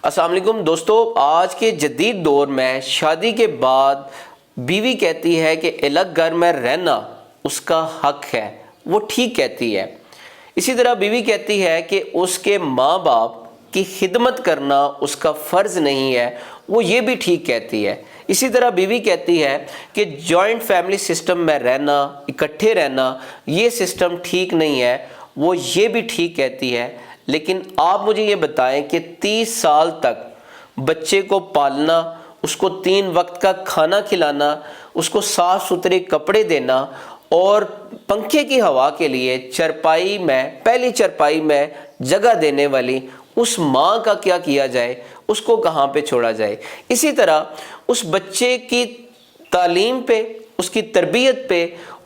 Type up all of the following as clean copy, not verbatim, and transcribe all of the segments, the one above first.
अस्सलाम वालेकुम दोस्तों, आज के जदीद दौर में शादी के बाद बीवी कहती है कि अलग घर में रहना उसका हक है, वो ठीक कहती है। इसी तरह बीवी कहती है कि उसके माँ बाप की खिदमत करना उसका फ़र्ज़ नहीं है, वो ये भी ठीक कहती है। इसी तरह बीवी कहती है कि जॉइंट फैमिली सिस्टम में रहना, इकट्ठे रहना, ये सिस्टम ठीक नहीं है, वो ये भी ठीक कहती है। लेकिन आप मुझे ये बताएं कि 30 साल तक बच्चे को पालना, उसको 3 वक्त का खाना खिलाना, उसको साफ़ सुथरे कपड़े देना और पंखे की हवा के लिए चरपाई में, पहली चरपाई में जगह देने वाली उस माँ का क्या किया जाए, उसको कहाँ पे छोड़ा जाए। इसी तरह उस बच्चे की तालीम पे, उसकी तरबियत पे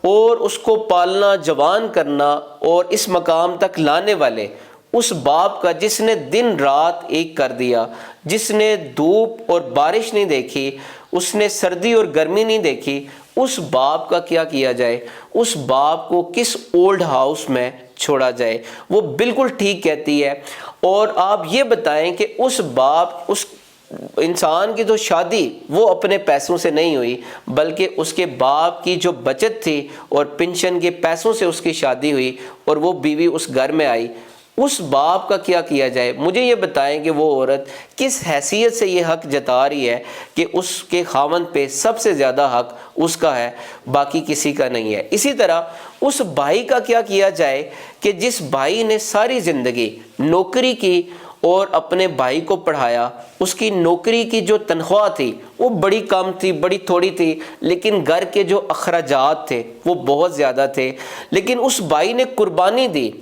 और उसको पालना, जवान करना और इस मकाम तक लाने वाले उस बाप का जिसने दिन रात एक कर दिया, जिसने धूप और बारिश नहीं देखी, उसने सर्दी और गर्मी नहीं देखी, उस बाप का क्या किया जाए, उस बाप को किस ओल्ड हाउस में छोड़ा जाए। वो बिल्कुल ठीक कहती है। और आप ये बताएं कि उस बाप, उस इंसान की तो शादी वो अपने पैसों से नहीं हुई, बल्कि उसके बाप की जो बचत थी और पेंशन के पैसों से उसकी शादी हुई और वो बीवी उस घर में आई। उस बाप का क्या किया जाए। मुझे ये बताएं कि वो औरत किस हैसियत से ये हक जता रही है कि उसके खावंद पे सबसे ज़्यादा हक उसका है, बाकी किसी का नहीं है। इसी तरह उस भाई का क्या किया जाए कि जिस भाई ने सारी ज़िंदगी नौकरी की और अपने भाई को पढ़ाया, उसकी नौकरी की जो तनख्वाह थी वो बड़ी कम थी, बड़ी थोड़ी थी, लेकिन घर के जो अखराजात थे वो बहुत ज़्यादा थे। लेकिन उस भाई ने कुर्बानी दी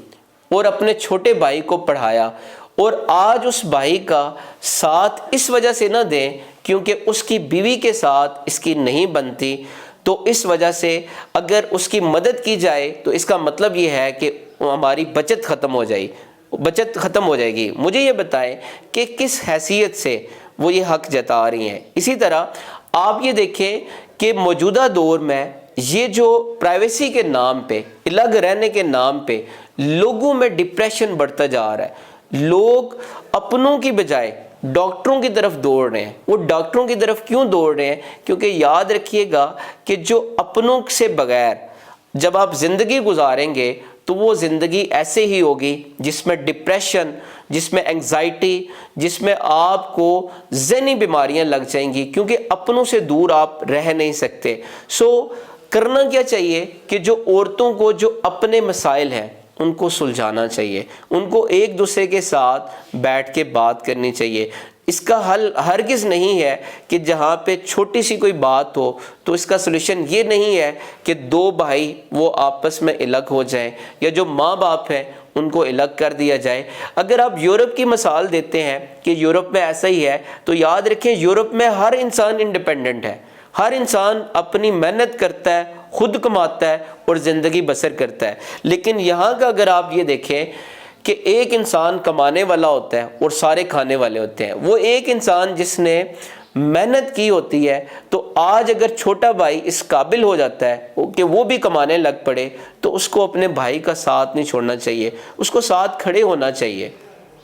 और अपने छोटे भाई को पढ़ाया, और आज उस भाई का साथ इस वजह से ना दें क्योंकि उसकी बीवी के साथ इसकी नहीं बनती, तो इस वजह से अगर उसकी मदद की जाए तो इसका मतलब ये है कि हमारी बचत ख़त्म हो जाएगी। मुझे ये बताएं कि किस हैसियत से वो ये हक जता रही हैं। इसी तरह आप ये देखें कि मौजूदा दौर में ये जो प्राइवेसी के नाम पे, अलग रहने के नाम पे लोगों में डिप्रेशन बढ़ता जा रहा है। लोग अपनों की बजाय डॉक्टरों की तरफ दौड़ रहे हैं। वो डॉक्टरों की तरफ क्यों दौड़ रहे हैं? क्योंकि याद रखिएगा कि जो अपनों से बगैर जब आप ज़िंदगी गुजारेंगे तो वो ज़िंदगी ऐसे ही होगी जिसमें डिप्रेशन, जिसमें एंग्जाइटी, जिसमें आपको ज़हनी बीमारियां लग जाएंगी, क्योंकि अपनों से दूर आप रह नहीं सकते। करना क्या चाहिए कि जो औरतों को जो अपने मसाइल हैं उनको सुलझाना चाहिए, उनको एक दूसरे के साथ बैठ के बात करनी चाहिए। इसका हल हरगिज़ नहीं है कि जहाँ पे छोटी सी कोई बात हो तो इसका सलूशन ये नहीं है कि 2 भाई वो आपस में अलग हो जाएं या जो माँ बाप हैं उनको अलग कर दिया जाए। अगर आप यूरोप की मिसाल देते हैं कि यूरोप में ऐसा ही है, तो याद रखें यूरोप में हर इंसान इंडिपेंडेंट है, हर इंसान अपनी मेहनत करता है, खुद कमाता है और ज़िंदगी बसर करता है। लेकिन यहाँ का अगर आप ये देखें कि एक इंसान कमाने वाला होता है और सारे खाने वाले होते हैं। वो एक इंसान जिसने मेहनत की होती है, तो आज अगर छोटा भाई इस काबिल हो जाता है कि वो भी कमाने लग पड़े, तो उसको अपने भाई का साथ नहीं छोड़ना चाहिए, उसको साथ खड़े होना चाहिए।